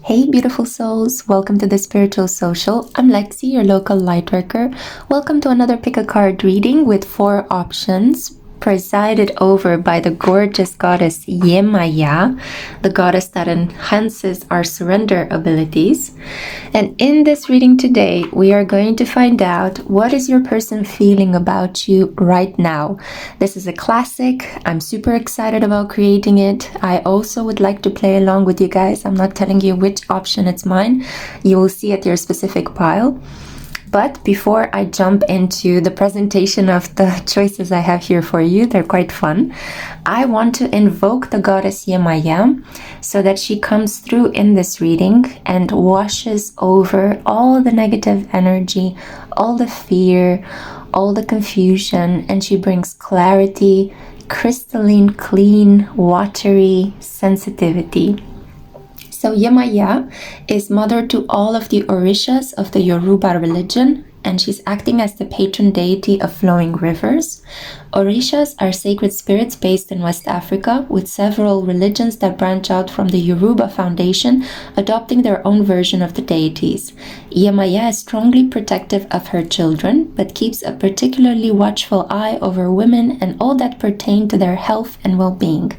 Hey beautiful souls, welcome to the Spiritual Social. I'm Lexi, your local lightworker. Welcome to another pick a card reading with 4 options, presided over by the gorgeous goddess Yemaya, the goddess that enhances our surrender abilities. And in this reading today, we are going to find out what is your person feeling about you right now. This is a classic. I'm super excited about creating it. I also would like to play along with you guys. I'm not telling you which option it's mine. You will see at your specific pile. But before I jump into the presentation of the choices I have here for you, they're quite fun, I want to invoke the goddess Yemaya so that she comes through in this reading and washes over all the negative energy, all the fear, all the confusion, and she brings clarity, crystalline, clean, watery sensitivity. So Yemaya is mother to all of the Orishas of the Yoruba religion, and she's acting as the patron deity of flowing rivers. Orishas are sacred spirits based in West Africa, with several religions that branch out from the Yoruba foundation, adopting their own version of the deities. Yemaya is strongly protective of her children, but keeps a particularly watchful eye over women and all that pertain to their health and well-being.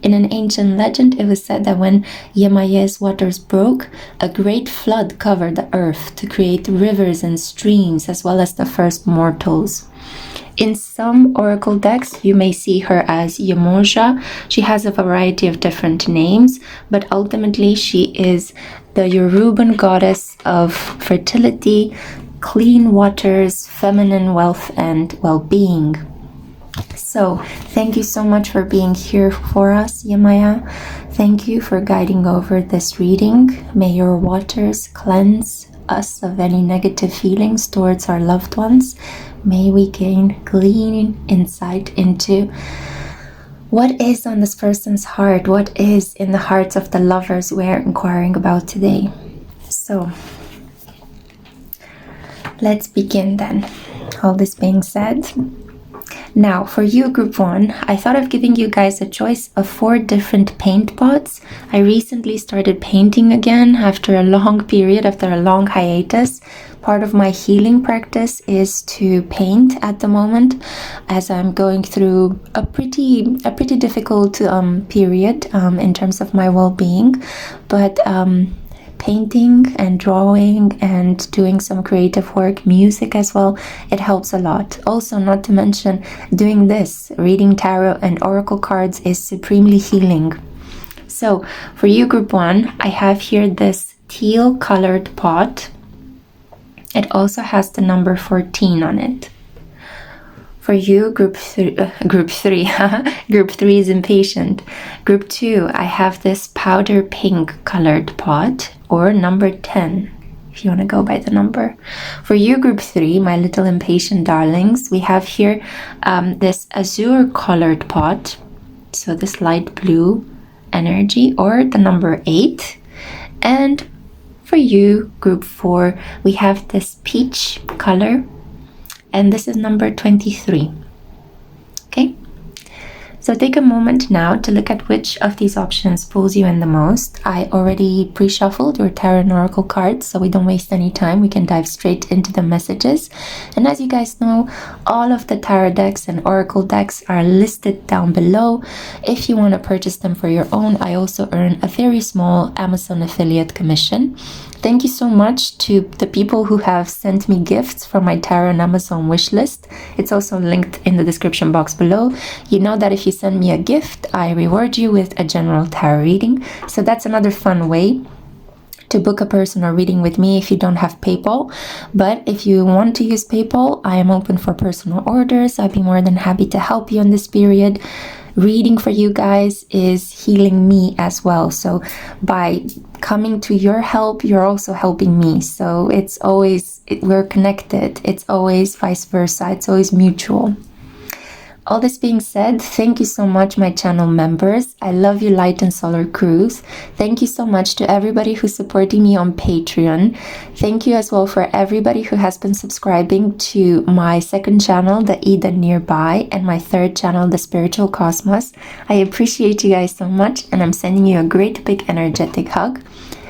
In an ancient legend, it was said that when Yemaya's waters broke, a great flood covered the earth to create rivers and streams, as well as the first mortals. In some oracle decks, you may see her as Yemoja. She has a variety of different names, but ultimately she is the Yoruban goddess of fertility, clean waters, feminine wealth, and well-being. So, thank you so much for being here for us, Yemaya. Thank you for guiding over this reading. May your waters cleanse us of any negative feelings towards our loved ones. May we gain clean insight into what is on this person's heart, what is in the hearts of the lovers we're inquiring about today. So, let's begin then. All this being said, now, for you, Group 1, I thought of giving you guys a choice of 4 different paint pots. I recently started painting again after a long period, after a long hiatus. Part of my healing practice is to paint at the moment, as I'm going through a pretty difficult period in terms of my well-being. But painting and drawing and doing some creative work, music as well, it helps a lot. Also, not to mention, doing this, reading tarot and oracle cards, is supremely healing. So, for you, Group 1, I have here this teal colored pot. It also has the number 14 on it. For you, Group 3 is impatient. Group 2, I have this powder pink colored pot, or number 10, if you want to go by the number. For you, Group 3, my little impatient darlings, we have here this azure colored pot, so this light blue energy, or the number 8. And for you, Group 4, we have this peach color, and this is number 23. Okay? So take a moment now to look at which of these options pulls you in the most. I already pre-shuffled your tarot and oracle cards, so we don't waste any time. We can dive straight into the messages. And as you guys know, all of the tarot decks and oracle decks are listed down below. If you want to purchase them for your own, I also earn a very small Amazon affiliate commission. Thank you so much to the people who have sent me gifts from my tarot and Amazon wish list. It's also linked in the description box below. You know that if you send me a gift, I reward you with a general tarot reading. So that's another fun way to book a personal reading with me if you don't have PayPal. But if you want to use PayPal, I am open for personal orders. I'd be more than happy to help you in this period. Reading for you guys is healing me as well. So by coming to your help, you're also helping me. So it's always, we're connected. It's always vice versa. It's always mutual. All this being said, thank you so much, my channel members. I love you, Light and Solar Crews. Thank you so much to everybody who's supporting me on Patreon. Thank you as well for everybody who has been subscribing to my second channel, The Eden Nearby, and my third channel, The Spiritual Cosmos. I appreciate you guys so much, and I'm sending you a great big energetic hug.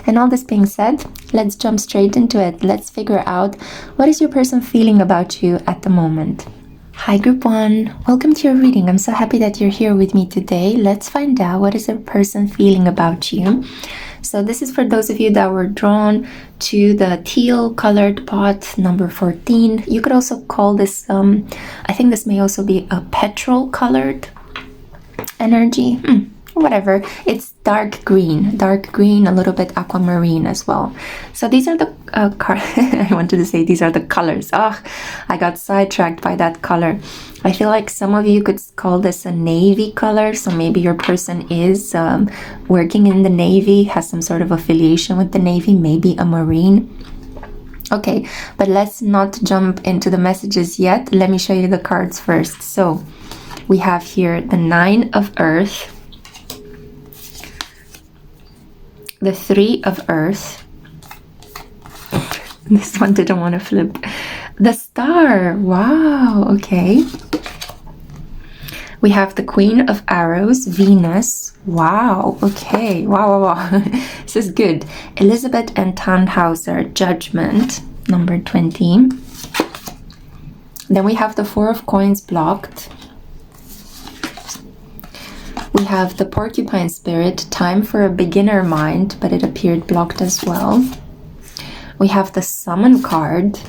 And all this being said, let's jump straight into it. Let's figure out what is your person feeling about you at the moment. Hi group 1, welcome to your reading. I'm so happy that you're here with me today. Let's find out what is a person feeling about you. So this is for those of you that were drawn to the teal colored pot number 14. You could also call this, I think this may also be a petrol colored energy. Whatever. It's dark green, a little bit aquamarine as well. So these are the I wanted to say these are the colors. I got sidetracked by that color. I feel like some of you could call this a navy color. So maybe your person is working in the Navy, has some sort of affiliation with the Navy, maybe a Marine. Okay, but let's not jump into the messages yet. Let me show you the cards first. So we have here the 9 of Earth, the 3 of Earth. This one didn't want to flip. The Star. Wow. Okay. We have the Queen of Arrows, Venus. Wow. Okay. Wow. This is good. Elizabeth and Tannhauser, Judgment, number 20. Then we have the 4 of Coins blocked. We have the Porcupine Spirit, Time for a Beginner Mind, but it appeared blocked as well. We have the Summon card.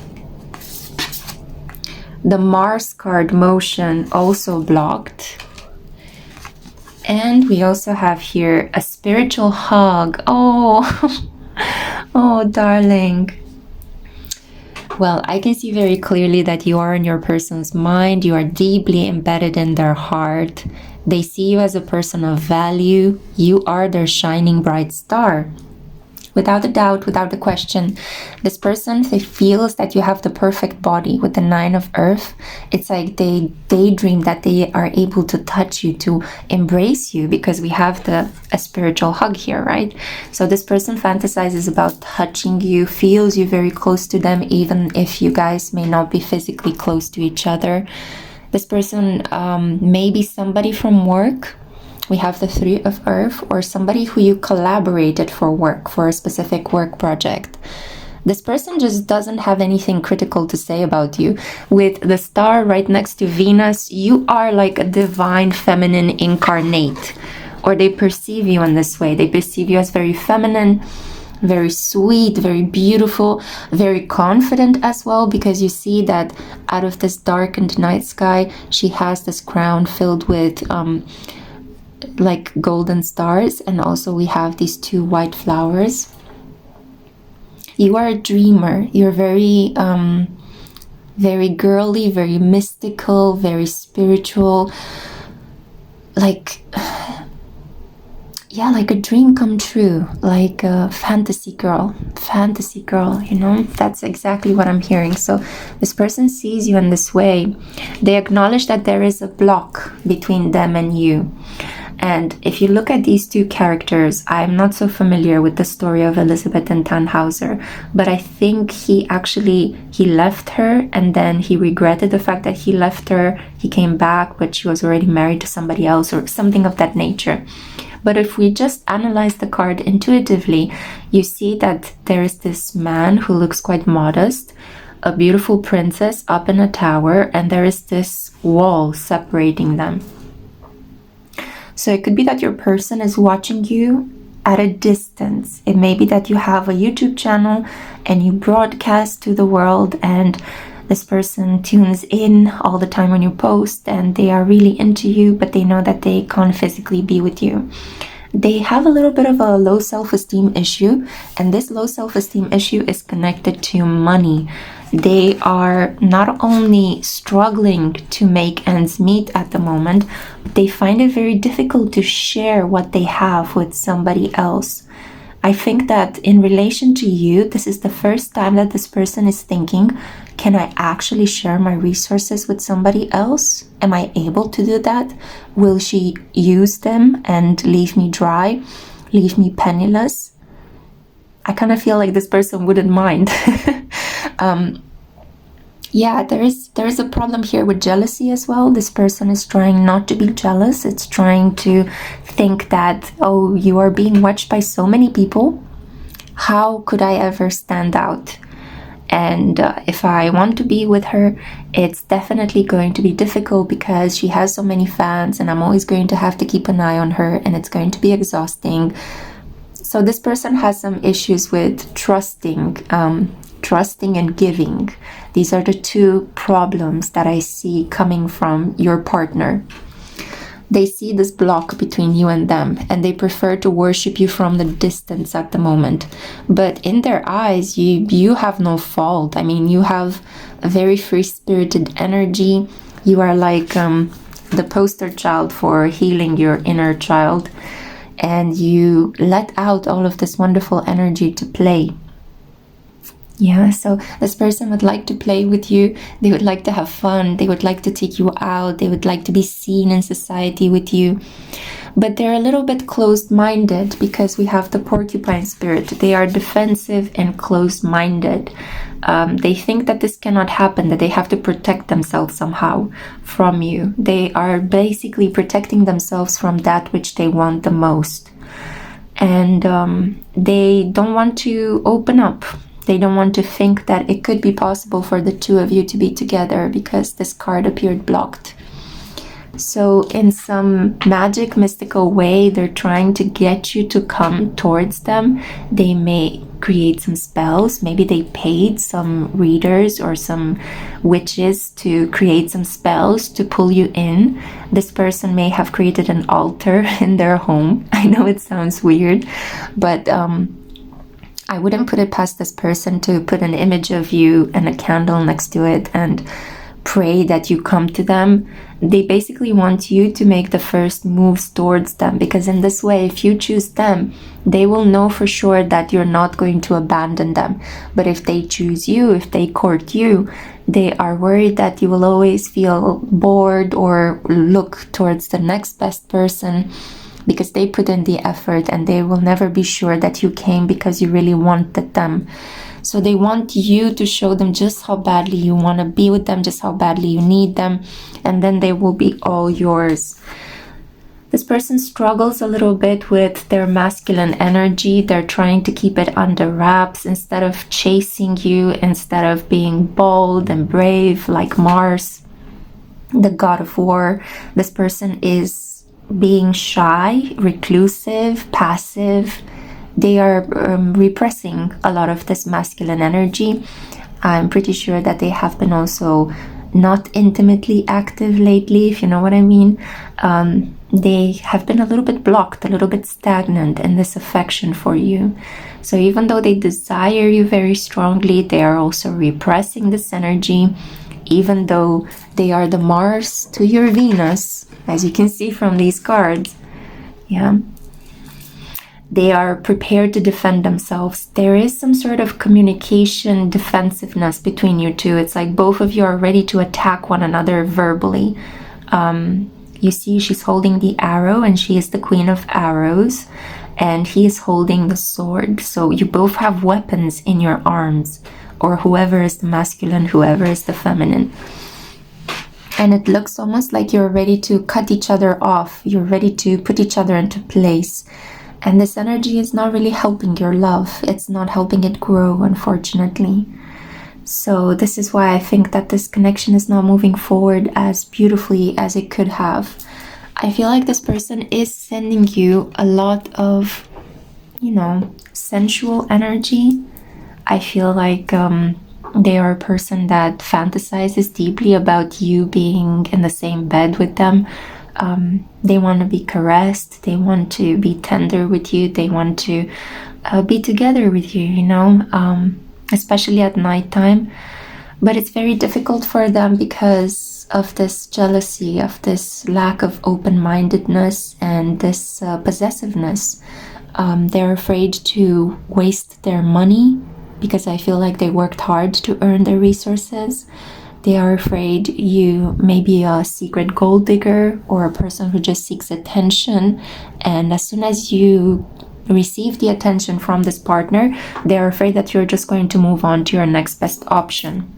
The Mars card, Motion, also blocked. And we also have here a Spiritual Hug. Oh, oh, darling. Well, I can see very clearly that you are in your person's mind. You are deeply embedded in their heart. They see you as a person of value. You are their shining bright star. Without a doubt, without a question, this person, they feels that you have the perfect body with the 9 of Earth. It's like they daydream that they are able to touch you, to embrace you, because we have a spiritual hug here, right? So this person fantasizes about touching you, feels you very close to them, even if you guys may not be physically close to each other. This person may be somebody from work. We have the 3 of Earth, or somebody who you collaborated for work, for a specific work project. This person just doesn't have anything critical to say about you. With the Star right next to Venus, you are like a divine feminine incarnate, or they perceive you in this way. They perceive you as very feminine, very sweet, very beautiful, very confident as well, because you see that out of this darkened night sky, she has this crown filled with like golden stars, and also we have these 2 white flowers. You are a dreamer. You're very very girly, very mystical, very spiritual, like yeah, like a dream come true, like a fantasy girl, you know. That's exactly what I'm hearing. So this person sees you in this way. They acknowledge that there is a block between them and you. And if you look at these 2 characters, I'm not so familiar with the story of Elizabeth and Tannhauser, but I think he left her, and then he regretted the fact that he left her. He came back, but she was already married to somebody else, or something of that nature. But if we just analyze the card intuitively, you see that there is this man who looks quite modest, a beautiful princess up in a tower, and there is this wall separating them. So it could be that your person is watching you at a distance. It may be that you have a YouTube channel and you broadcast to the world, and this person tunes in all the time when you post, and they are really into you, but they know that they can't physically be with you. They have a little bit of a low self-esteem issue, and this low self-esteem issue is connected to money. They are not only struggling to make ends meet at the moment, but they find it very difficult to share what they have with somebody else. I think that in relation to you, this is the first time that this person is thinking, can I actually share my resources with somebody else? Am I able to do that? Will she use them and leave me dry, leave me penniless? I kind of feel like this person wouldn't mind. Yeah, there is a problem here with jealousy as well. This person is trying not to be jealous. It's trying to think that, oh, you are being watched by so many people. how could I ever stand out? And if I want to be with her, it's definitely going to be difficult because she has so many fans and I'm always going to have to keep an eye on her, and it's going to be exhausting. So this person has some issues with trusting and giving. These are the two problems that I see coming from your partner. They see this block between you and them, and they prefer to worship you from the distance at the moment. But in their eyes, you have no fault. I mean, you have a very free-spirited energy. You are like the poster child for healing your inner child, and you let out all of this wonderful energy to play. Yeah, so this person would like to play with you. They would like to have fun. They would like to take you out. They would like to be seen in society with you. But they're a little bit closed-minded because we have the porcupine spirit. They are defensive and closed-minded. They think that this cannot happen, that they have to protect themselves somehow from you. They are basically protecting themselves from that which they want the most. And they don't want to open up. They don't want to think that it could be possible for the two of you to be together because this card appeared blocked. So in some magic, mystical way, they're trying to get you to come towards them. They may create some spells. Maybe they paid some readers or some witches to create some spells to pull you in. This person may have created an altar in their home. I know it sounds weird, but I wouldn't put it past this person to put an image of you and a candle next to it and pray that you come to them. They basically want you to make the first moves towards them, because in this way, if you choose them, they will know for sure that you're not going to abandon them. But if they choose you, if they court you, they are worried that you will always feel bored or look towards the next best person, because they put in the effort and they will never be sure that you came because you really wanted them. So they want you to show them just how badly you want to be with them, just how badly you need them, and then they will be all yours. This person struggles a little bit with their masculine energy. They're trying to keep it under wraps instead of chasing you, instead of being bold and brave like Mars, the god of war. This person is being shy, reclusive, passive. They are repressing a lot of this masculine energy. I'm pretty sure that they have been also not intimately active lately, if you know what I mean. They have been a little bit blocked, a little bit stagnant in this affection for you. So even though they desire you very strongly, they are also repressing this energy, even though they are the Mars to your Venus, as you can see from these cards. Yeah. They are prepared to defend themselves. There is some sort of communication defensiveness between you two. It's like both of you are ready to attack one another verbally. You see, she's holding the arrow and she is the queen of arrows, and he is holding the sword. So you both have weapons in your arms, or whoever is the masculine, whoever is the feminine. And it looks almost like you're ready to cut each other off. You're ready to put each other into place. And this energy is not really helping your love. It's not helping it grow, unfortunately. So this is why I think that this connection is not moving forward as beautifully as it could have. I feel like this person is sending you a lot of, sensual energy. I feel like they are a person that fantasizes deeply about you being in the same bed with them. They want to be caressed. They want to be tender with you. They want to be together with you, especially at nighttime. But it's very difficult for them because of this jealousy, of this lack of open-mindedness and this possessiveness. They're afraid to waste their money because I feel like they worked hard to earn their resources. They are afraid you may be a secret gold digger or a person who just seeks attention. And as soon as you receive the attention from this partner, they're afraid that you're just going to move on to your next best option.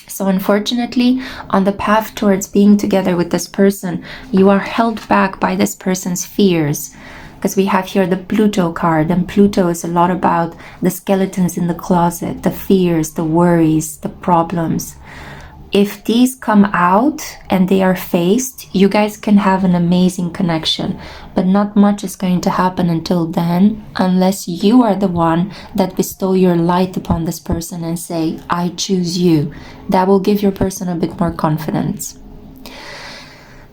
So unfortunately, on the path towards being together with this person, you are held back by this person's fears. because we have here the Pluto card, and Pluto is a lot about the skeletons in the closet, the fears, the worries, the problems. If these come out and they are faced, you guys can have an amazing connection, but not much is going to happen until then, unless you are the one that bestow your light upon this person and say, I choose you. That will give your person a bit more confidence.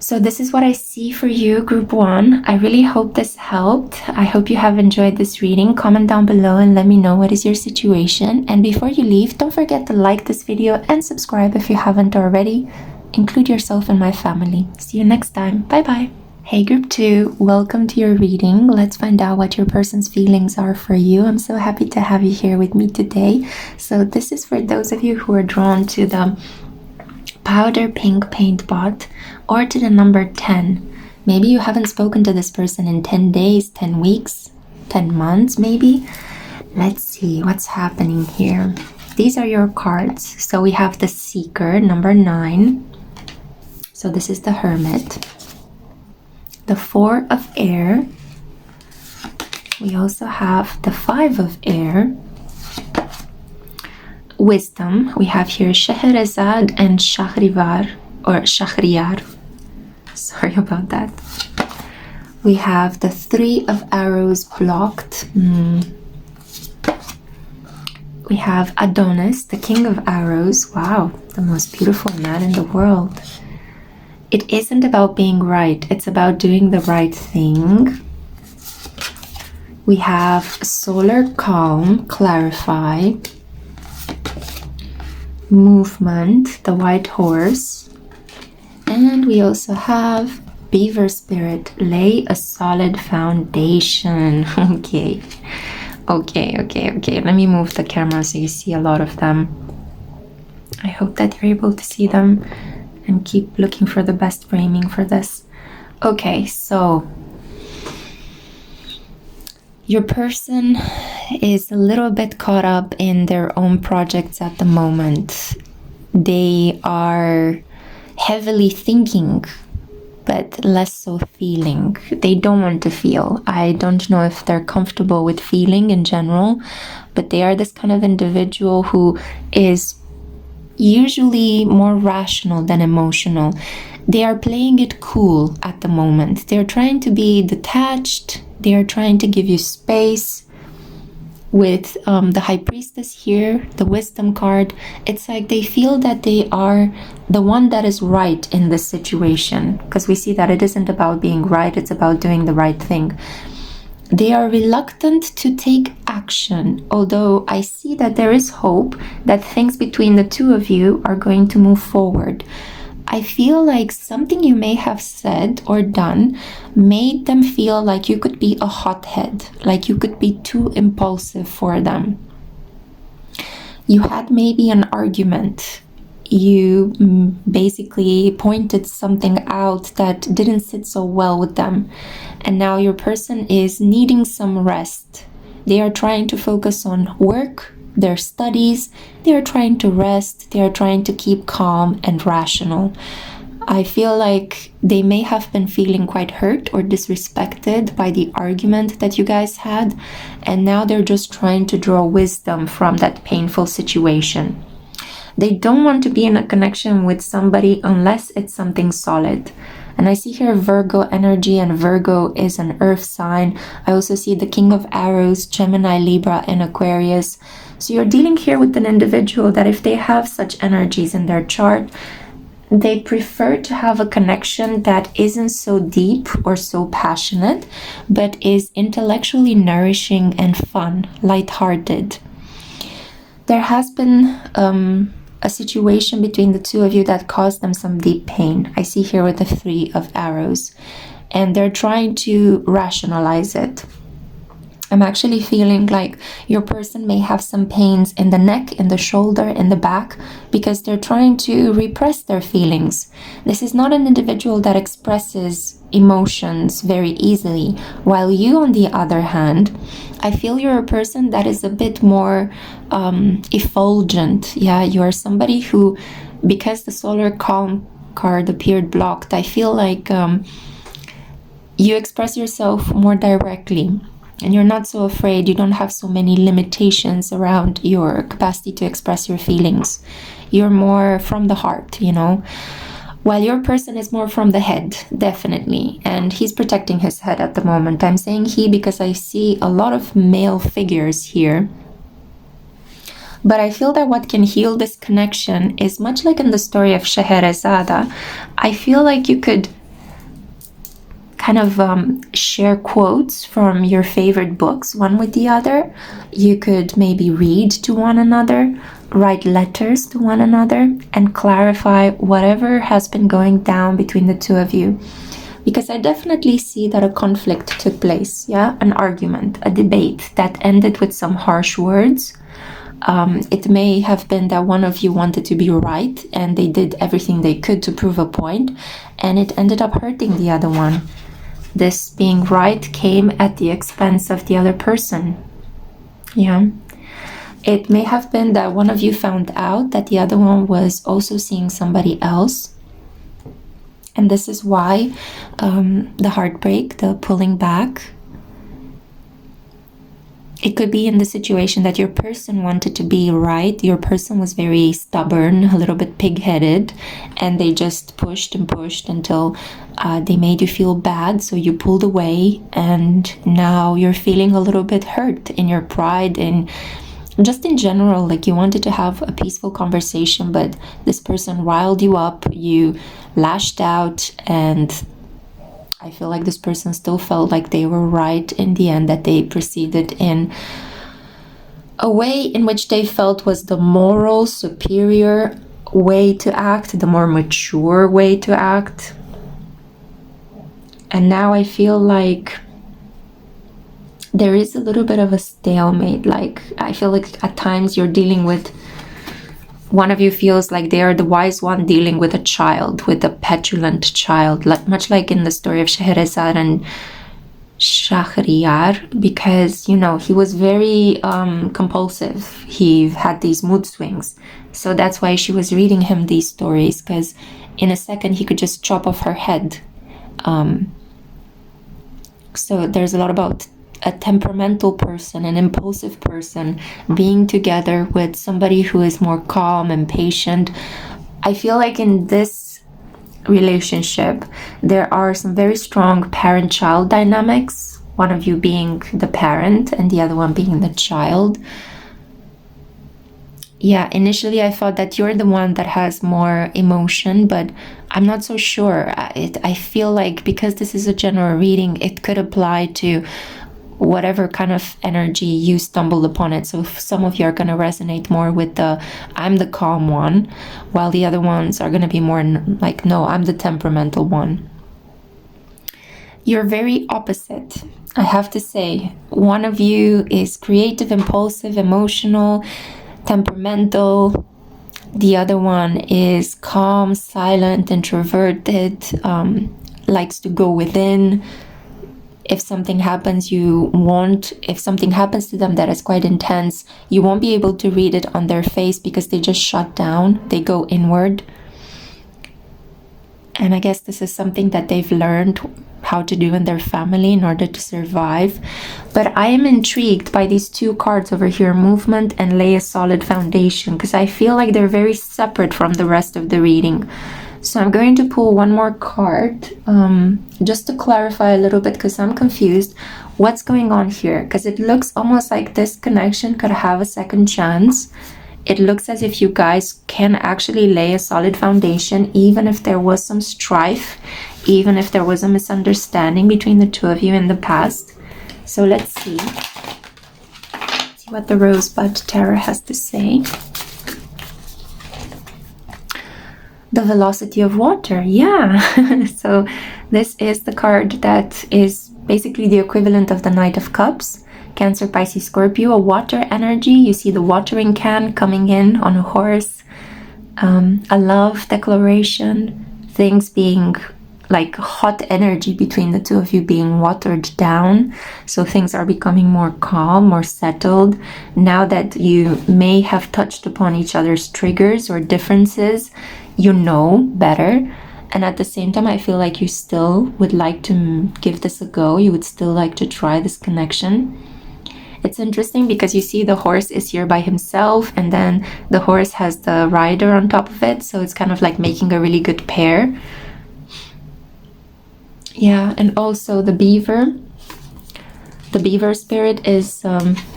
So this is what I see for you, group 1. I really hope this helped. I hope you have enjoyed this reading. Comment down below and let me know what is your situation. And before you leave, don't forget to like this video and subscribe if you haven't already. Include yourself in my family. See you next time. Bye bye. Hey group 2, welcome to your reading. Let's find out what your person's feelings are for you. I'm so happy to have you here with me today. So this is for those of you who are drawn to the powder pink paint pot or to the number 10. Maybe you haven't spoken to this person in 10 days, 10 weeks, 10 months maybe. Let's see what's happening here. These are your cards. So we have the Seeker, number 9. So this is the Hermit. The 4 of Air. We also have the 5 of Air. Wisdom, we have here Scheherazade and Shahrivar, or Shahriyar. Sorry about that. We have the 3 of Arrows blocked. We have Adonis, the King of Arrows. Wow, the most beautiful man in the world. It isn't about being right, it's about doing the right thing. We have Solar Calm, Clarify. Movement, the White Horse. And we also have Beaver Spirit, lay a solid foundation. Okay. Let me move the camera so you see a lot of them. I hope that you're able to see them and keep looking for the best framing for this. Okay, so your person is a little bit caught up in their own projects at the moment. They are heavily thinking, but less so feeling. They don't want to feel. I don't know if they're comfortable with feeling in general, but they are this kind of individual who is usually more rational than emotional. They are playing it cool at the moment. They're trying to be detached. They are trying to give you space. With the High Priestess here, the Wisdom card, it's like they feel that they are the one that is right in this situation, because we see that it isn't about being right, it's about doing the right thing. They are reluctant to take action, although I see that there is hope that things between the two of you are going to move forward. I feel like something you may have said or done made them feel like you could be a hothead, like you could be too impulsive for them. You had maybe an argument. You basically pointed something out that didn't sit so well with them. And now your person is needing some rest. They are trying to focus on work, their studies. They are trying to rest. They are trying to keep calm and rational. I feel like they may have been feeling quite hurt or disrespected by the argument that you guys had, and now they're just trying to draw wisdom from that painful situation. They don't want to be in a connection with somebody unless it's something solid. And I see here Virgo energy, and Virgo is an earth sign. I also see the King of Arrows, Gemini, Libra, and Aquarius. So you're dealing here with an individual that if they have such energies in their chart, they prefer to have a connection that isn't so deep or so passionate, but is intellectually nourishing and fun, lighthearted. There has been a situation between the two of you that caused them some deep pain. I see here with the 3 of Arrows, and they're trying to rationalize it. I'm actually feeling like your person may have some pains in the neck, in the shoulder, in the back, because they're trying to repress their feelings. This is not an individual that expresses emotions very easily, while you, on the other hand, I feel you're a person that is a bit more effulgent. Yeah, you are somebody who, because the Solar Calm card appeared blocked, I feel like You express yourself more directly, and you're not so afraid. You don't have so many limitations around your capacity to express your feelings. You're more from the heart, you know, while your person is more from the head, definitely. And he's protecting his head at the moment. I'm saying he because I see a lot of male figures here. But I feel that what can heal this connection is much like in the story of Scheherazade. I feel like you could kind of share quotes from your favorite books one with the other. You could maybe read to one another, write letters to one another, and clarify whatever has been going down between the two of you. Because I definitely see that a conflict took place, yeah? An argument, a debate that ended with some harsh words. It may have been that one of you wanted to be right and they did everything they could to prove a point, and it ended up hurting the other one. This being right came at the expense of the other person. Yeah. It may have been that one of you found out that the other one was also seeing somebody else. And this is why the heartbreak, the pulling back. It could be in the situation that your person wanted to be right. Your person was very stubborn, a little bit pig-headed, and they just pushed and pushed until they made you feel bad. So you pulled away, and now you're feeling a little bit hurt in your pride and just in general. Like you wanted to have a peaceful conversation, but this person riled you up. You lashed out, and I feel like this person still felt like they were right in the end, that they proceeded in a way in which they felt was the moral, superior way to act, the more mature way to act. And now I feel like there is a little bit of a stalemate. Like I feel like at times you're dealing with, one of you feels like they are the wise one dealing with a child, with a petulant child, like much like in the story of Scheherazade and Shahryar, because, you know, he was very compulsive. He had these mood swings. So that's why she was reading him these stories, because in a second he could just chop off her head. So there's a lot about a temperamental person, an impulsive person, being together with somebody who is more calm and patient. I feel like in this relationship, there are some very strong parent-child dynamics, one of you being the parent and the other one being the child. Yeah, initially I thought that you're the one that has more emotion, but I'm not so sure. I feel like because this is a general reading, it could apply to whatever kind of energy you stumbled upon it. So some of you are going to resonate more with the I'm the calm one, while the other ones are going to be more like, no, I'm the temperamental one. You're very opposite, I have to say. One of you is creative, impulsive, emotional, temperamental. The other one is calm, silent, introverted, likes to go within. If something happens if something happens to them that is quite intense, you won't be able to read it on their face because they just shut down, they go inward. And I guess this is something that they've learned how to do in their family in order to survive. But I am intrigued by these two cards over here, movement and lay a solid foundation, because I feel like they're very separate from the rest of the reading. So I'm going to pull one more card just to clarify a little bit, because I'm confused what's going on here, because it looks almost like this connection could have a second chance. It looks as if you guys can actually lay a solid foundation, even if there was some strife, even if there was a misunderstanding between the two of you in the past. So let's see what the Rosebud Tarot has to say. The velocity of water, yeah. So this is the card that is basically the equivalent of the Knight of Cups. Cancer, Pisces, Scorpio, a water energy. You see the watering can coming in on a horse. A love declaration. Things being like hot energy between the two of you being watered down. So things are becoming more calm, more settled. Now that you may have touched upon each other's triggers or differences, you know better. and at the same time I feel like you still would like to give this a go. You would still like to try this connection. It's interesting because you see the horse is here by himself, and then the horse has the rider on top of it, so it's kind of like making a really good pair. Yeah, and also the beaver. The beaver spirit is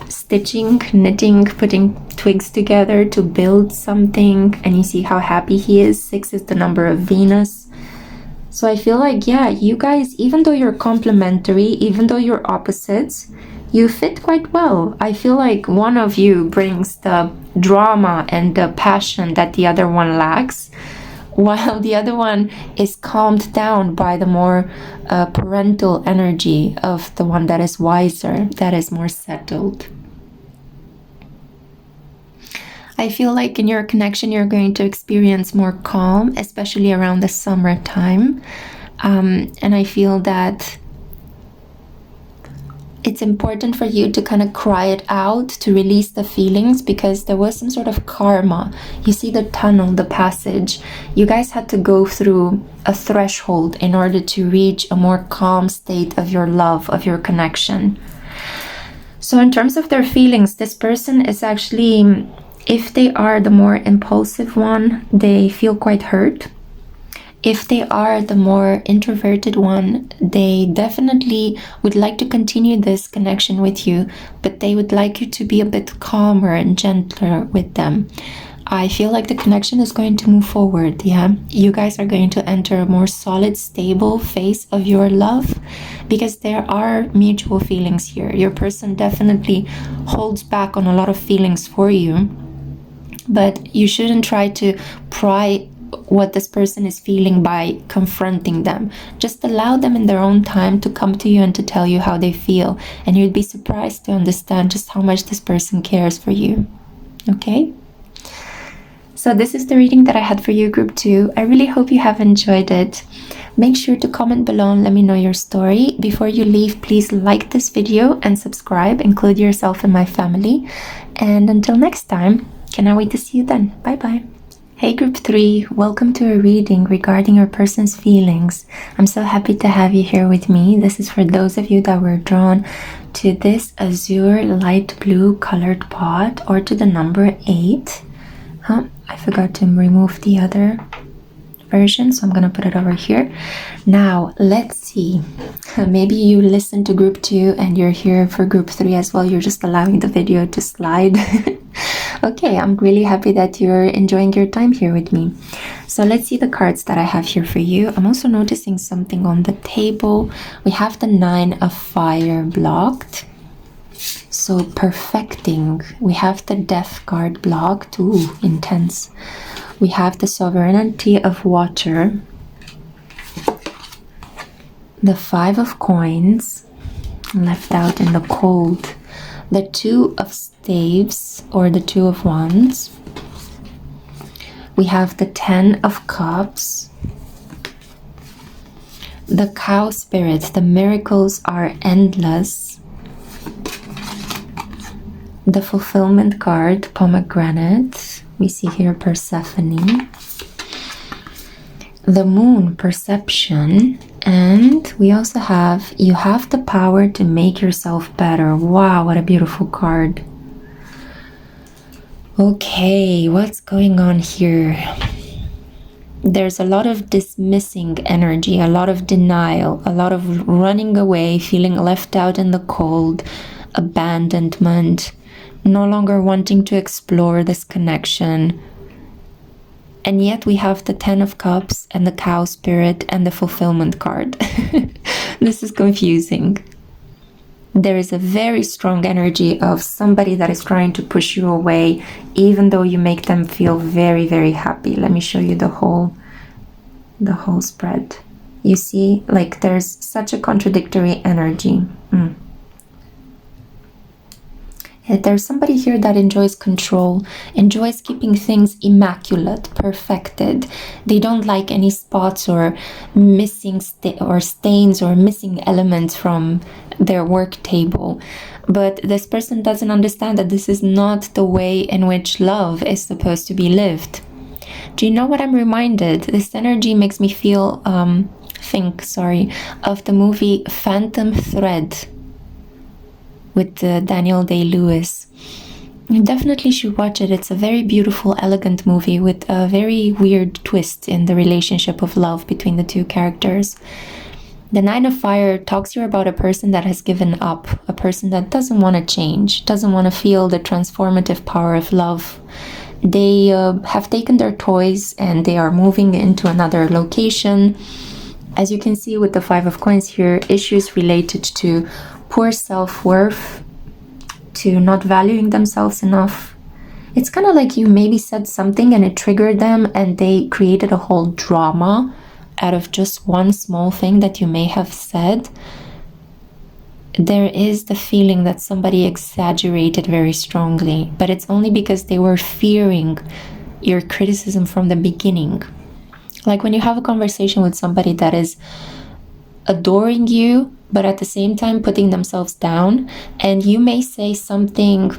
stitching, knitting, putting twigs together to build something, and you see how happy he is. 6 is the number of Venus. So I feel like, yeah, you guys, even though you're complementary, even though you're opposites, you fit quite well. I feel like one of you brings the drama and the passion that the other one lacks, while the other one is calmed down by the more parental energy of the one that is wiser, that is more settled. I feel like in your connection you're going to experience more calm, especially around the summertime. And I feel that it's important for you to kind of cry it out, to release the feelings, because there was some sort of karma. You see the tunnel, the passage. You guys had to go through a threshold in order to reach a more calm state of your love, of your connection. So in terms of their feelings, this person is actually, if they are the more impulsive one, they feel quite hurt. If they are the more introverted one, they definitely would like to continue this connection with you, but they would like you to be a bit calmer and gentler with them. I feel like the connection is going to move forward, yeah? You guys are going to enter a more solid, stable phase of your love, because there are mutual feelings here. Your person definitely holds back on a lot of feelings for you, but you shouldn't try to pry what this person is feeling by confronting them. Just allow them in their own time to come to you and to tell you how they feel, and you'd be surprised to understand just how much this person cares for you. Okay? So this is the reading that I had for you, group 2. I really hope you have enjoyed it. Make sure to comment below and let me know your story. Before you leave, please like this video and subscribe. Include yourself in my family. And until next time, cannot wait to see you then. Bye bye. Hey group 3, welcome to a reading regarding your person's feelings. I'm so happy to have you here with me. This is for those of you that were drawn to this azure light blue colored pot, or to the number 8. I forgot to remove the other version, so I'm gonna put it over here. Now let's see, maybe you listened to group 2 and you're here for group 3 as well. You're just allowing the video to slide. Okay, I'm really happy that you're enjoying your time here with me. So let's see the cards that I have here for you. I'm also noticing something on the table. We have the 9 of fire blocked, so perfecting. We have the death card blocked. Ooh, intense. We have the sovereignty of water, the 5 of coins left out in the cold, the 2 of staves, or the 2 of wands. We have the 10 of cups, the cow spirit. The miracles are endless. The fulfillment card, pomegranate. We see here Persephone. The moon, perception. And we also have, you have the power to make yourself better. Wow, what a beautiful card. Okay, what's going on here? There's a lot of dismissing energy, a lot of denial, a lot of running away, feeling left out in the cold, abandonment, no longer wanting to explore this connection. And yet we have the 10 of cups and the cow spirit and the fulfillment card. This is confusing. There is a very strong energy of somebody that is trying to push you away, even though you make them feel very, very happy. Let me show you the whole spread. You see, like, there's such a contradictory energy. There's somebody here that enjoys control, enjoys keeping things immaculate, perfected. They don't like any spots or missing stains or missing elements from their work table. But this person doesn't understand that this is not the way in which love is supposed to be lived. Do you know what I'm reminded? This energy makes me feel, of the movie Phantom Thread with Daniel Day-Lewis. You definitely should watch it. It's a very beautiful, elegant movie with a very weird twist in the relationship of love between the two characters. The Nine of Fire talks here about a person that has given up, a person that doesn't want to change, doesn't want to feel the transformative power of love. They have taken their toys and they are moving into another location. As you can see with the Five of Coins here, issues related to poor self-worth, to not valuing themselves enough. It's kind of like you maybe said something and it triggered them and they created a whole drama out of just one small thing that you may have said. There is the feeling that somebody exaggerated very strongly, but it's only because they were fearing your criticism from the beginning. Like when you have a conversation with somebody that is adoring you, but at the same time putting themselves down, and you may say something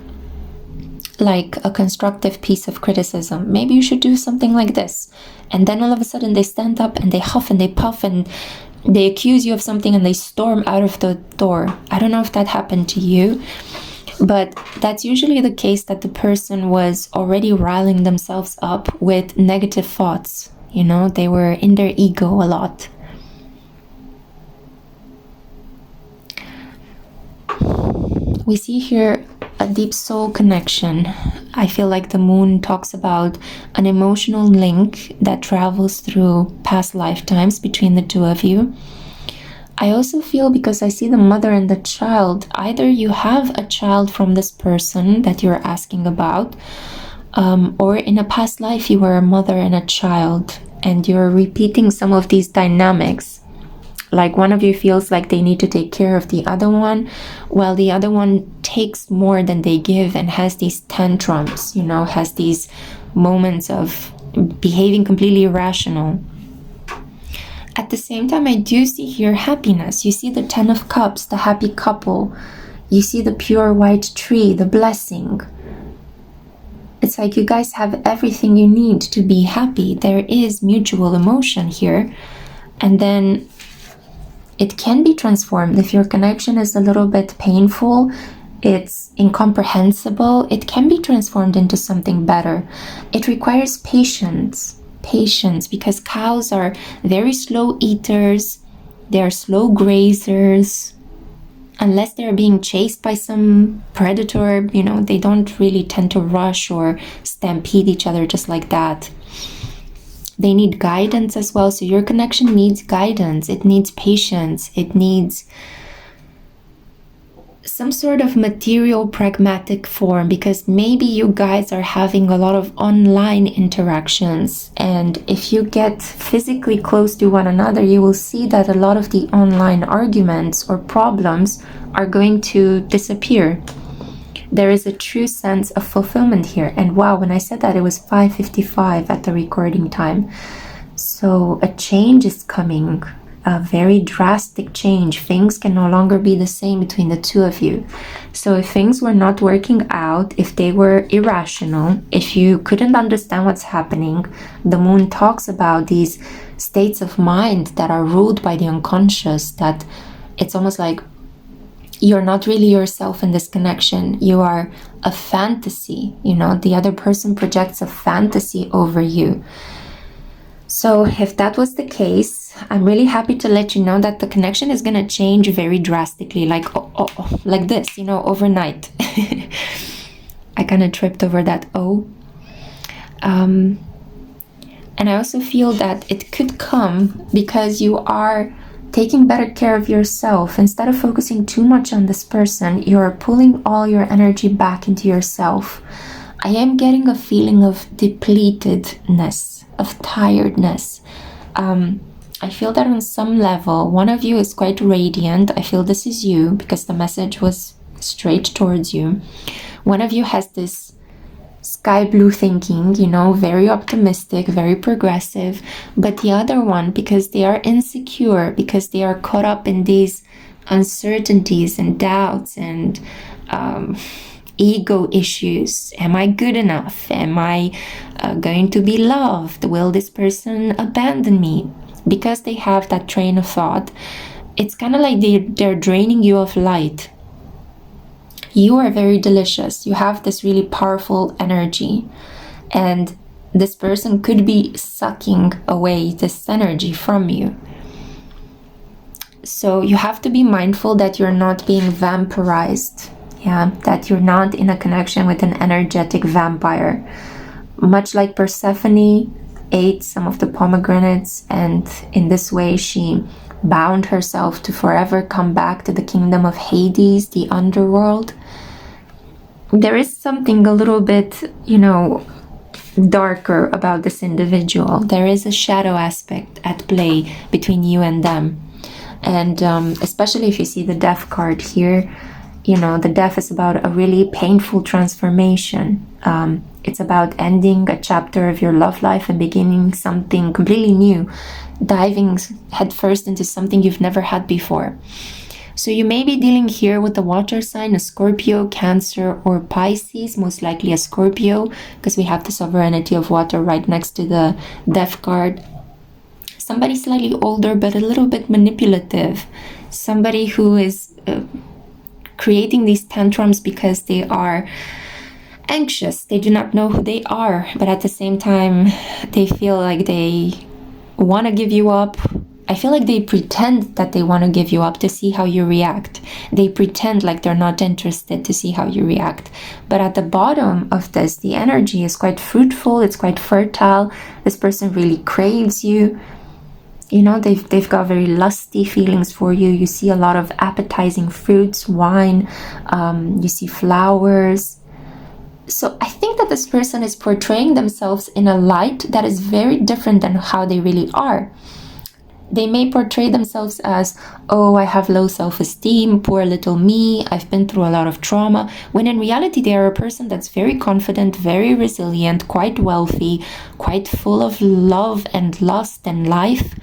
like a constructive piece of criticism. Maybe you should do something like this. And then all of a sudden they stand up and they huff and they puff and they accuse you of something and they storm out of the door. I don't know if that happened to you, but that's usually the case, that the person was already riling themselves up with negative thoughts. You know, they were in their ego a lot. We see here a deep soul connection. I feel like the moon talks about an emotional link that travels through past lifetimes between the two of you. I also feel, because I see the mother and the child, either you have a child from this person that you're asking about, or in a past life you were a mother and a child, and you're repeating some of these dynamics. Like one of you feels like they need to take care of the other one, while the other one takes more than they give and has these tantrums, you know, has these moments of behaving completely irrational. At the same time, I do see here happiness. You see the 10 of Cups, the happy couple. You see the pure white tree, the blessing. It's like you guys have everything you need to be happy. There is mutual emotion here. And then it can be transformed. If your connection is a little bit painful, it's incomprehensible, it can be transformed into something better. It requires patience, because cows are very slow eaters, they're slow grazers. Unless they're being chased by some predator, you know, they don't really tend to rush or stampede each other just like that. They need guidance as well. So your connection needs guidance. It needs patience. It needs some sort of material, pragmatic form, because maybe you guys are having a lot of online interactions. And if you get physically close to one another, you will see that a lot of the online arguments or problems are going to disappear. There is a true sense of fulfillment here. And wow, when I said that, it was 5:55 at the recording time. So a change is coming, a very drastic change. Things can no longer be the same between the two of you. So if things were not working out, if they were irrational, if you couldn't understand what's happening, the moon talks about these states of mind that are ruled by the unconscious, that it's almost like you're not really yourself in this connection. You are a fantasy, you know, the other person projects a fantasy over you. So if that was the case, I'm really happy to let you know that the connection is going to change very drastically, like like this, you know, overnight. I kind of tripped over that O. And I also feel that it could come because you are taking better care of yourself. Instead of focusing too much on this person, you're pulling all your energy back into yourself. I am getting a feeling of depletedness, of tiredness. I feel that on some level, one of you is quite radiant. I feel this is you because the message was straight towards you. One of you has this sky blue thinking, you know, very optimistic, very progressive. But the other one, because they are insecure, because they are caught up in these uncertainties and doubts and ego issues. Am I good enough? Am I going to be loved? Will this person abandon me? Because they have that train of thought, it's kind of like they're draining you of light. You are very delicious. You have this really powerful energy, and this person could be sucking away this energy from you. So you have to be mindful that you're not being vampirized. Yeah, that you're not in a connection with an energetic vampire. Much like Persephone ate some of the pomegranates, and in this way she bound herself to forever come back to the kingdom of Hades, the underworld. There is something a little bit, darker about this individual. There is a shadow aspect at play between you and them. And especially if you see the death card here, the death is about a really painful transformation. It's about ending a chapter of your love life and beginning something completely new, diving headfirst into something you've never had before. So you may be dealing here with a water sign, a Scorpio, Cancer, or Pisces, most likely a Scorpio, because we have the sovereignty of water right next to the death card. Somebody slightly older but a little bit manipulative. Somebody who is creating these tantrums because they are anxious. They do not know who they are, but at the same time, they feel like they want to give you up. I feel like they pretend that they want to give you up to see how you react. They pretend like they're not interested to see how you react. But at the bottom of this, the energy is quite fruitful. It's quite fertile. This person really craves you. They've got very lusty feelings for you. You see a lot of appetizing fruits, wine. You see flowers. So I think that this person is portraying themselves in a light that is very different than how they really are. They may portray themselves as, oh, I have low self-esteem, poor little me, I've been through a lot of trauma, when in reality they are a person that's very confident, very resilient, quite wealthy, quite full of love and lust and life.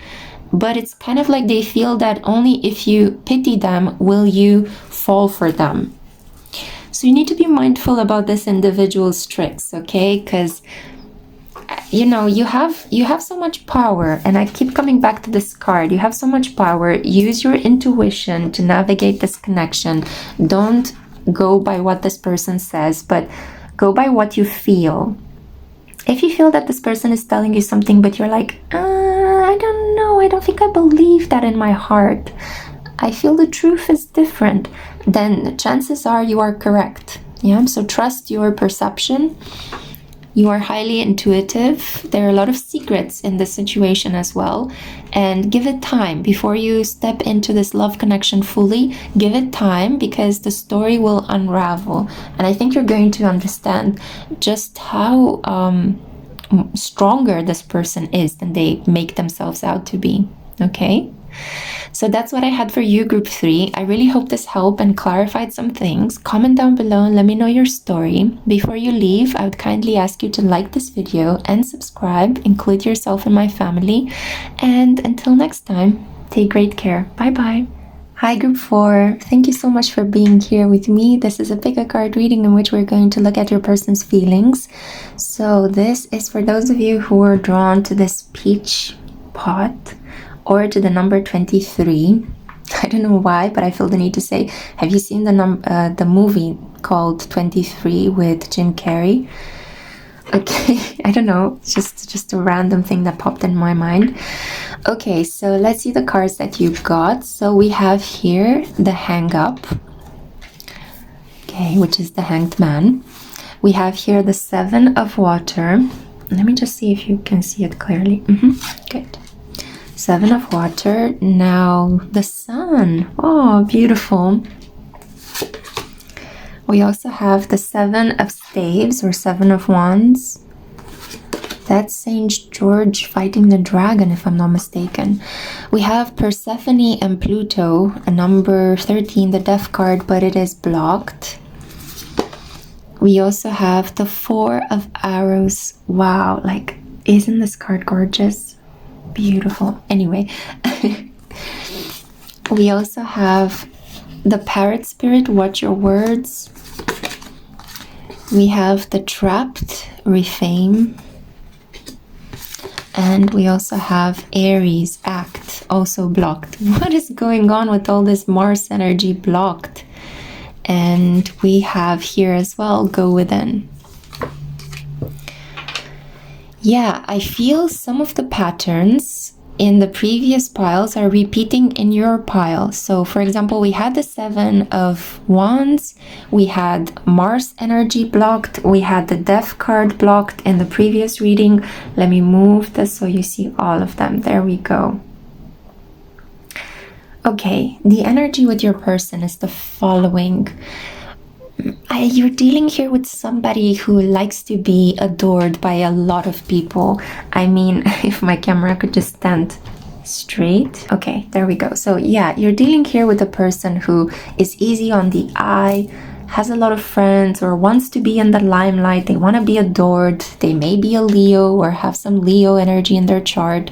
But it's kind of like they feel that only if you pity them will you fall for them. So you need to be mindful about this individual's tricks, okay? Because you have so much power, and I keep coming back to this card. You have so much power. Use your intuition to navigate this connection. Don't go by what this person says, but go by what you feel. If you feel that this person is telling you something, but you're like, I don't know, I don't think I believe that in my heart, I feel the truth is different, then chances are you are correct. Yeah, so trust your perception. You are highly intuitive. There are a lot of secrets in this situation as well. And give it time before you step into this love connection fully. Give it time, because the story will unravel. And I think you're going to understand just how stronger this person is than they make themselves out to be. Okay? So that's what I had for you, group 3. I really hope this helped and clarified some things. Comment down below and let me know your story. Before you leave, I would kindly ask you to like this video and subscribe. Include yourself in my family. And until next time, take great care. Bye-bye. Hi, group 4. Thank you so much for being here with me. This is a pick-a-card reading in which we're going to look at your person's feelings. So this is for those of you who are drawn to this peach pot, or to the number 23. I don't know why, but I feel the need to say, have you seen the movie called 23 with Jim Carrey? Okay, I don't know, it's just a random thing that popped in my mind. Okay, so let's see the cards that you got. So we have here the Hang Up, okay, which is the Hanged Man. We have here the Seven of Water. Let me just see if you can see it clearly. Good. Seven of Water. Now the Sun. Oh, beautiful. We also have the Seven of Staves, or Seven of Wands. That's Saint George fighting the dragon, if I'm not mistaken. We have Persephone and Pluto, a number 13, the Death card, but it is blocked. We also have the Four of Arrows. Wow, like, isn't this card gorgeous? Beautiful. Anyway, we also have the Parrot Spirit, watch your words. We have the Trapped, Refame. And we also have Aries, Act, also blocked. What is going on with all this Mars energy blocked? And we have here as well, Go Within. Yeah, I feel some of the patterns in the previous piles are repeating in your pile. So for example, we had the Seven of Wands, we had Mars energy blocked, we had the Death card blocked in the previous reading. Let me move this so you see all of them. There we go. Okay, the energy with your person is the following. You're dealing here with somebody who likes to be adored by a lot of people. I mean, if my camera could just stand straight. Okay, there we go. So yeah, you're dealing here with a person who is easy on the eye, has a lot of friends, or wants to be in the limelight. They want to be adored. They may be a Leo or have some Leo energy in their chart.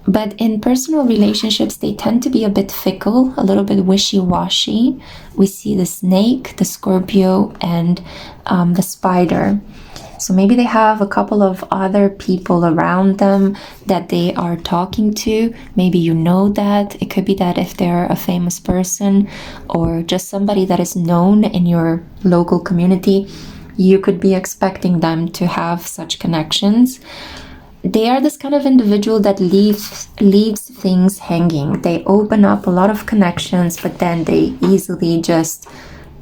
But in personal relationships, they tend to be a bit fickle, a little bit wishy-washy. We see the Snake, the Scorpio, and the Spider. So maybe they have a couple of other people around them that they are talking to. Maybe you know that. It could be that if they're a famous person or just somebody that is known in your local community, you could be expecting them to have such connections. They are this kind of individual that leaves things hanging. They open up a lot of connections, but then they easily just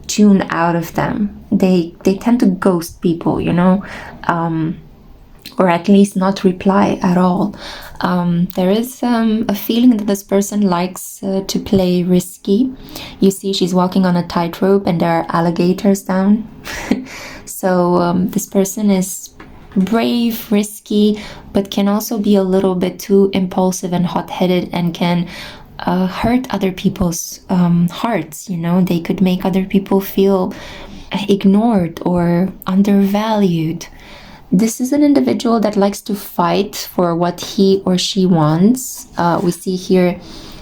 tune out of them. They tend to ghost people, you know, or at least not reply at all. There is a feeling that this person likes to play risky. You see she's walking on a tightrope and there are alligators down. So this person is brave, risky, but can also be a little bit too impulsive and hot-headed and can hurt other people's hearts. You know, they could make other people feel ignored or undervalued. This is an individual that likes to fight for what he or she wants. We see here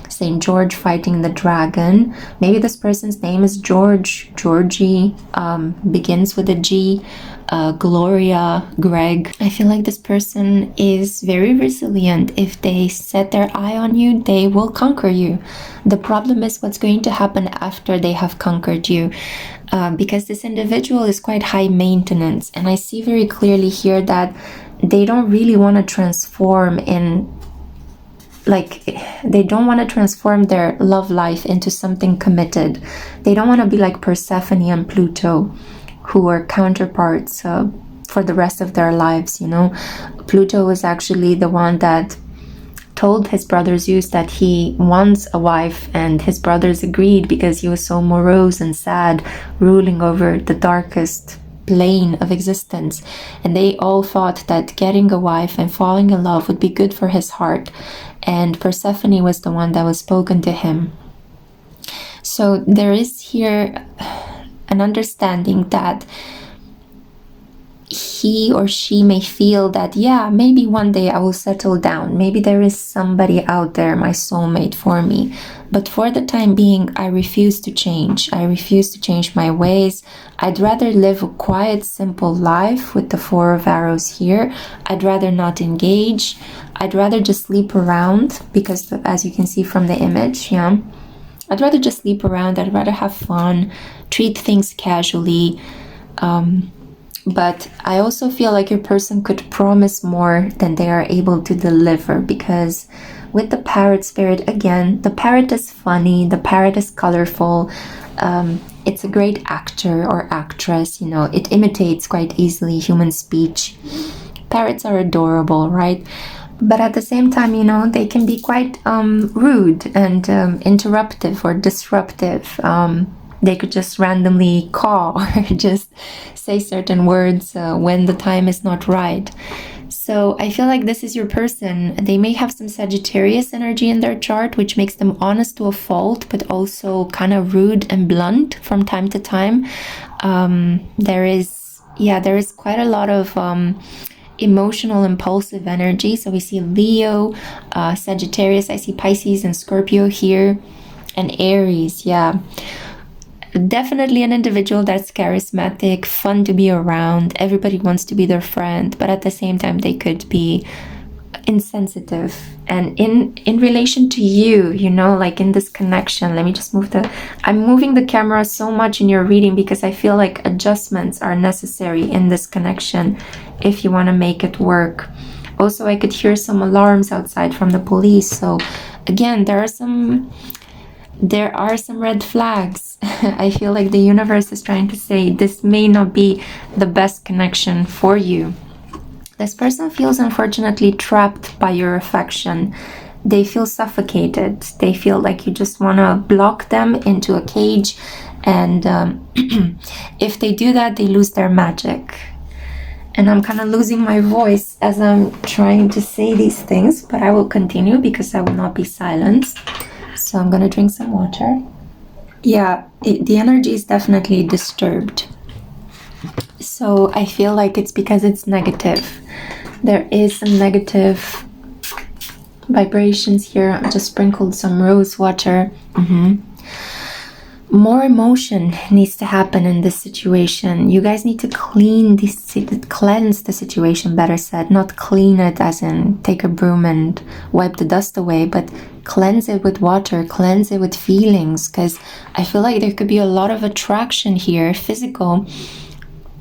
St. George fighting the dragon. Maybe this person's name is George, Georgie, begins with a G. Gloria, Greg. I feel like this person is very resilient. If they set their eye on you, they will conquer you. The problem is what's going to happen after they have conquered you, because this individual is quite high maintenance, and I see very clearly here that they don't really want to transform they don't want to transform their love life into something committed. They don't want to be like Persephone and Pluto, who are counterparts for the rest of their lives, you know. Pluto was actually the one that told his brother Zeus that he wants a wife, and his brothers agreed because he was so morose and sad, ruling over the darkest plane of existence. And they all thought that getting a wife and falling in love would be good for his heart. And Persephone was the one that was spoken to him. So there is here an understanding that he or she may feel that, yeah, maybe one day I will settle down. Maybe there is somebody out there, my soulmate for me. But for the time being, I refuse to change. I refuse to change my ways. I'd rather live a quiet, simple life with the Four of Arrows here. I'd rather not engage. I'd rather just sleep around because, as you can see from the image, yeah, I'd rather just sleep around. I'd rather have fun, treat things casually. But I also feel like your person could promise more than they are able to deliver, because with the parrot spirit, again, the parrot is funny, the parrot is colorful. It's a great actor or actress, you know, it imitates quite easily human speech. Parrots are adorable, right? But at the same time, you know, they can be quite rude and interruptive or disruptive. They could just randomly caw or just say certain words when the time is not right. So I feel like this is your person. They may have some Sagittarius energy in their chart, which makes them honest to a fault, but also kind of rude and blunt from time to time. There is quite a lot of emotional, impulsive energy. So we see Leo, Sagittarius, I see Pisces and Scorpio here, and Aries, yeah. Definitely an individual that's charismatic, fun to be around. Everybody wants to be their friend, but at the same time, they could be insensitive. And in relation to you, you know, like in this connection, let me just I'm moving the camera so much in your reading because I feel like adjustments are necessary in this connection if you want to make it work. Also, I could hear some alarms outside from the police. So again, there are some red flags. I feel like the universe is trying to say this may not be the best connection for you. This person feels unfortunately trapped by your affection. They feel suffocated. They feel like you just want to block them into a cage. And if they do that, they lose their magic. And I'm kind of losing my voice as I'm trying to say these things, but I will continue because I will not be silenced. So I'm going to drink some water. Yeah, the energy is definitely disturbed. So I feel like it's because it's negative. There is some negative vibrations here. I just sprinkled some rose water. More emotion needs to happen in this situation. You guys need to cleanse the situation, better said. Not clean it as in take a broom and wipe the dust away, but cleanse it with water, cleanse it with feelings, because I feel like there could be a lot of attraction here, physical,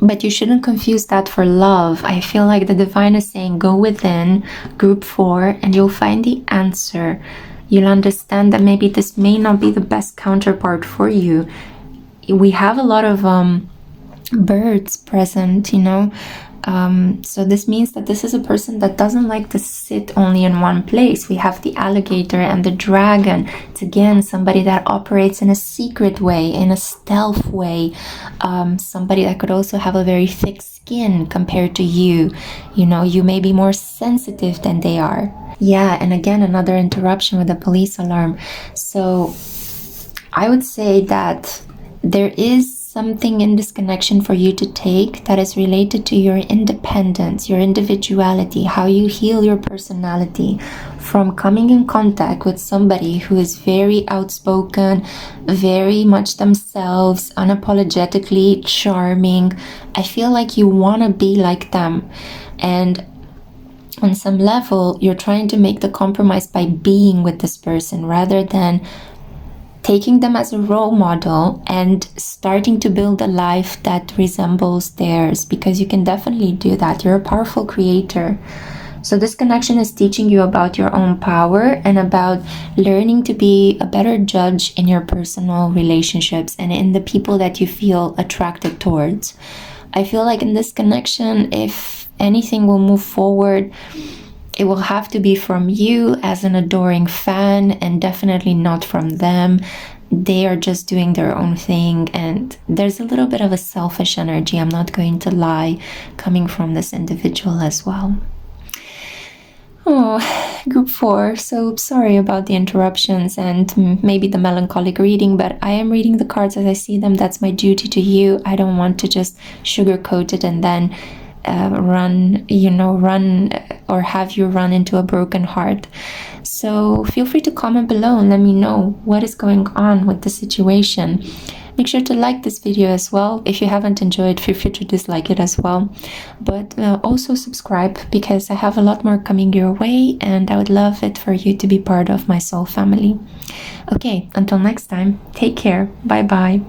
but you shouldn't confuse that for love. I feel like the divine is saying go within, group 4, and you'll find the answer. You'll understand that maybe this may not be the best counterpart for you. We have a lot of birds present, you know. So this means that this is a person that doesn't like to sit only in one place. We have the alligator and the dragon. It's again somebody that operates in a secret way, in a stealth way. Somebody that could also have a very thick skin compared to you. You know, you may be more sensitive than they are. Yeah, and again, another interruption with the police alarm. So I would say that there is something in this connection for you to take that is related to your independence, your individuality, how you heal your personality from coming in contact with somebody who is very outspoken, very much themselves, unapologetically charming. I feel like you want to be like them. And on some level, you're trying to make the compromise by being with this person rather than taking them as a role model and starting to build a life that resembles theirs, because you can definitely do that. You're a powerful creator. So this connection is teaching you about your own power and about learning to be a better judge in your personal relationships and in the people that you feel attracted towards. I feel like in this connection, if anything will move forward, it will have to be from you as an adoring fan and definitely not from them. They are just doing their own thing, and there's a little bit of a selfish energy, I'm not going to lie, coming from this individual as well. Oh, group 4, so sorry about the interruptions and maybe the melancholic reading, but I am reading the cards as I see them. That's my duty to you. I don't want to just sugarcoat it and then run or have you run into a broken heart. So feel free to comment below and let me know what is going on with the situation. Make sure to like this video as well. If you haven't enjoyed, feel free to dislike it as well. But also subscribe, because I have a lot more coming your way and I would love it for you to be part of my soul family. Okay, until next time, take care. Bye bye.